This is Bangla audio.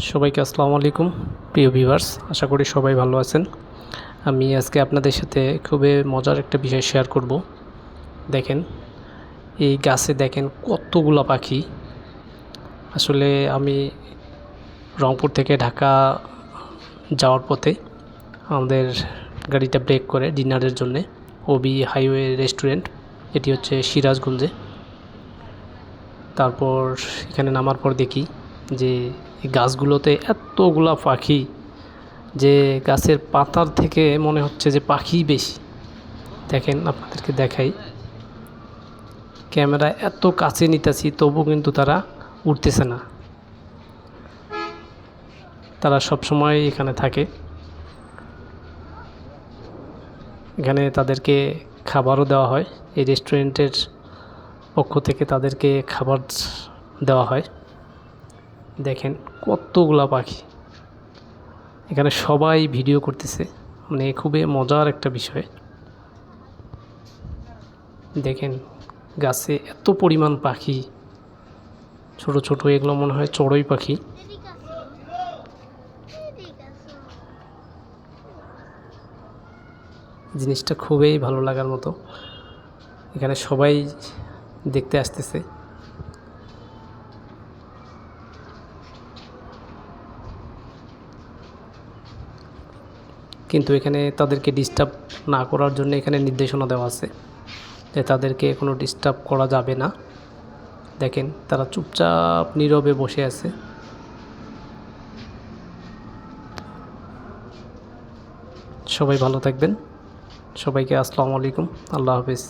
সবাইকে আসসালামু আলাইকুম প্রিয় ভিউয়ার্স, আশা করি সবাই ভালো আছেন। আমি আজকে আপনাদের সাথে খুবই মজার একটা বিষয় শেয়ার করব। দেখেন, এই গাছে দেখেন কতগুলা পাখি। আসলে আমি রংপুর থেকে ঢাকা যাওয়ার পথে আমাদের গাড়িটা ব্রেক করে ডিনারের জন্যে ওবি হাইওয়ে রেস্টুরেন্ট, এটি হচ্ছে সিরাজগঞ্জে। তারপর এখানে নামার পর দেখি যে এই গাছগুলোতে এতগুলা পাখি যে গাছের পাতার থেকে মনে হচ্ছে যে পাখি বেশি। দেখেন, আপনাদেরকে দেখাই, ক্যামেরা এত কাছে নিতেছি তবু কিন্তু তারা উঠতেছে না। তারা সব সময় এখানে থাকে। এখানে তাদেরকে খাবারও দেওয়া হয়, এই রেস্টুরেন্টের পক্ষ থেকে তাদেরকে খাবার দেওয়া হয়। দেখেন কতগুলা পাখি, এখানে সবাই ভিডিও করতেছে, মানে খুবই মজার একটা বিষয়। দেখেন গাছে এত পরিমাণ পাখি, ছোট ছোট, এগুলো মনে হয় চড়ুই পাখি। জিনিসটা খুবই ভালো লাগার মতো। এখানে সবাই দেখতে আসতেছে। কিন্তু এখানে তাদেরকে ডিস্টার্ব না করার জন্য এখানে নির্দেশনা দেওয়া আছে যে তাদেরকে কোনো ডিস্টার্ব করা যাবে না। দেখেন তারা চুপচাপ নীরবে বসে আছে। সবাই ভালো থাকবেন। সবাইকে আসসালামু আলাইকুম, আল্লাহ হাফেজ।